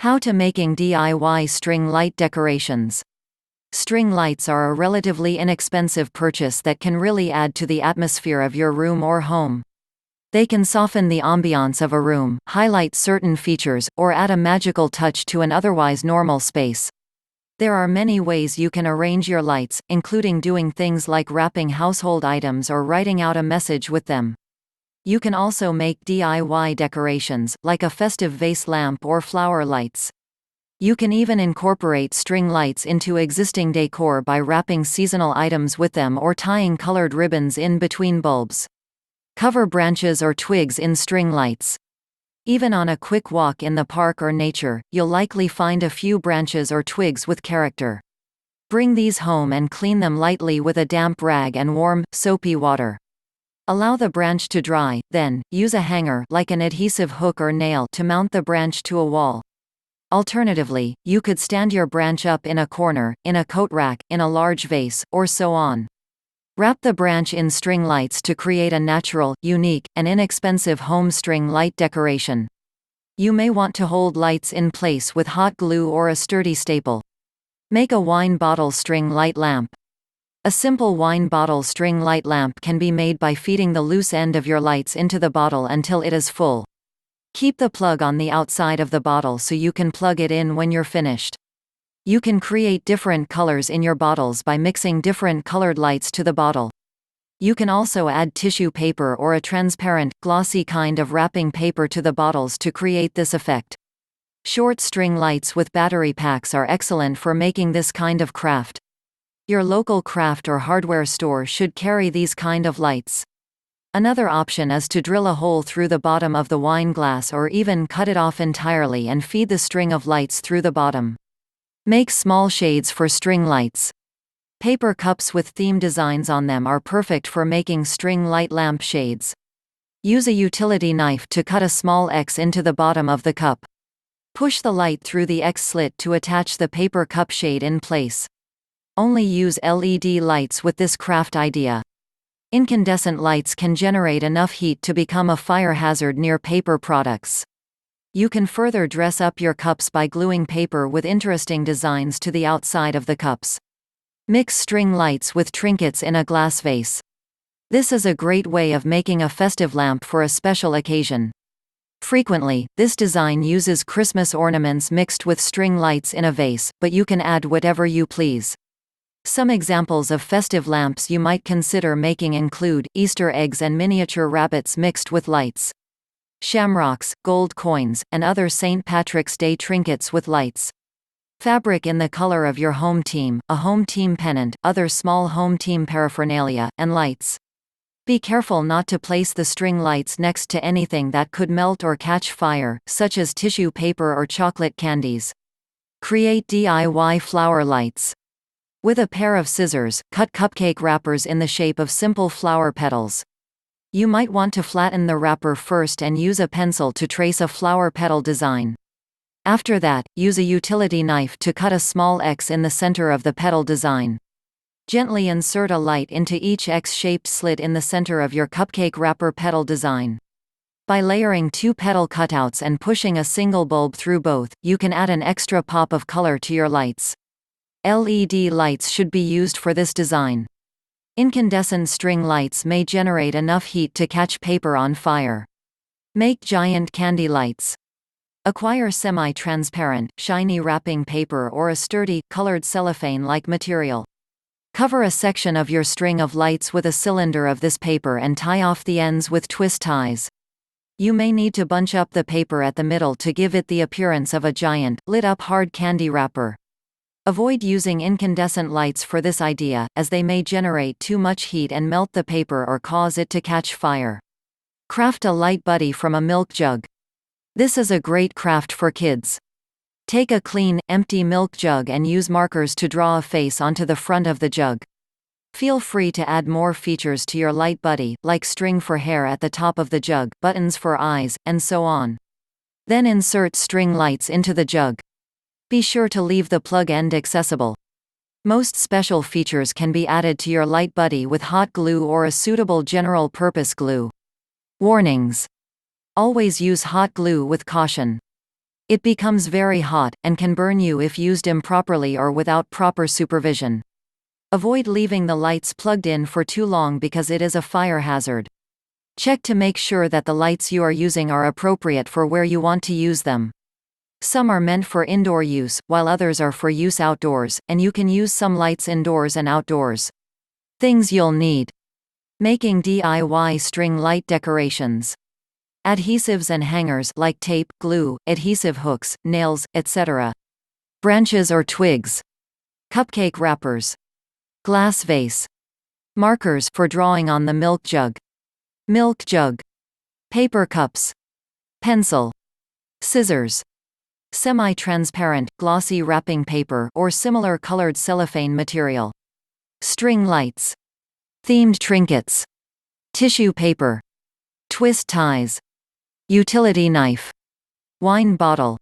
How to making DIY string light decorations. String lights are a relatively inexpensive purchase that can really add to the atmosphere of your room or home. They can soften the ambiance of a room, highlight certain features, or add a magical touch to an otherwise normal space. There are many ways you can arrange your lights, including doing things like wrapping household items or writing out a message with them. You can also make DIY decorations, like a festive vase lamp or flower lights. You can even incorporate string lights into existing decor by wrapping seasonal items with them or tying colored ribbons in between bulbs. Cover branches or twigs in string lights. Even on a quick walk in the park or nature, you'll likely find a few branches or twigs with character. Bring these home and clean them lightly with a damp rag and warm, soapy water. Allow the branch to dry, then, use a hanger like an adhesive hook or nail to mount the branch to a wall. Alternatively, you could stand your branch up in a corner, in a coat rack, in a large vase, or so on. Wrap the branch in string lights to create a natural, unique, and inexpensive home string light decoration. You may want to hold lights in place with hot glue or a sturdy staple. Make a wine bottle string light lamp. A simple wine bottle string light lamp can be made by feeding the loose end of your lights into the bottle until it is full. Keep the plug on the outside of the bottle so you can plug it in when you're finished. You can create different colors in your bottles by mixing different colored lights to the bottle. You can also add tissue paper or a transparent, glossy kind of wrapping paper to the bottles to create this effect. Short string lights with battery packs are excellent for making this kind of craft. Your local craft or hardware store should carry these kind of lights. Another option is to drill a hole through the bottom of the wine glass or even cut it off entirely and feed the string of lights through the bottom. Make small shades for string lights. Paper cups with theme designs on them are perfect for making string light lamp shades. Use a utility knife to cut a small X into the bottom of the cup. Push the light through the X slit to attach the paper cup shade in place. Only use LED lights with this craft idea. Incandescent lights can generate enough heat to become a fire hazard near paper products. You can further dress up your cups by gluing paper with interesting designs to the outside of the cups. Mix string lights with trinkets in a glass vase. This is a great way of making a festive lamp for a special occasion. Frequently, this design uses Christmas ornaments mixed with string lights in a vase, but you can add whatever you please. Some examples of festive lamps you might consider making include Easter eggs and miniature rabbits mixed with lights, shamrocks, gold coins, and other St. Patrick's Day trinkets with lights. Fabric in the color of your home team, a home team pennant, other small home team paraphernalia, and lights. Be careful not to place the string lights next to anything that could melt or catch fire, such as tissue paper or chocolate candies. Create DIY flower lights. With a pair of scissors, cut cupcake wrappers in the shape of simple flower petals. You might want to flatten the wrapper first and use a pencil to trace a flower petal design. After that, use a utility knife to cut a small X in the center of the petal design. Gently insert a light into each X-shaped slit in the center of your cupcake wrapper petal design. By layering two petal cutouts and pushing a single bulb through both, you can add an extra pop of color to your lights. LED lights should be used for this design. Incandescent string lights may generate enough heat to catch paper on fire. Make giant candy lights. Acquire semi-transparent, shiny wrapping paper or a sturdy, colored cellophane-like material. Cover a section of your string of lights with a cylinder of this paper and tie off the ends with twist ties. You may need to bunch up the paper at the middle to give it the appearance of a giant, lit-up hard candy wrapper. Avoid using incandescent lights for this idea, as they may generate too much heat and melt the paper or cause it to catch fire. Craft a light buddy from a milk jug. This is a great craft for kids. Take a clean, empty milk jug and use markers to draw a face onto the front of the jug. Feel free to add more features to your light buddy, like string for hair at the top of the jug, buttons for eyes, and so on. Then insert string lights into the jug. Be sure to leave the plug end accessible. Most special features can be added to your light buddy with hot glue or a suitable general-purpose glue. Warnings. Always use hot glue with caution. It becomes very hot, and can burn you if used improperly or without proper supervision. Avoid leaving the lights plugged in for too long because it is a fire hazard. Check to make sure that the lights you are using are appropriate for where you want to use them. Some are meant for indoor use, while others are for use outdoors, and you can use some lights indoors and outdoors. Things you'll need. Making DIY string light decorations. Adhesives and hangers like tape, glue, adhesive hooks, nails, etc. Branches or twigs. Cupcake wrappers. Glass vase. Markers for drawing on the milk jug. Milk jug. Paper cups. Pencil. Scissors. Semi-transparent, glossy wrapping paper or similar colored cellophane material. String lights. Themed trinkets. Tissue paper. Twist ties. Utility knife. Wine bottle.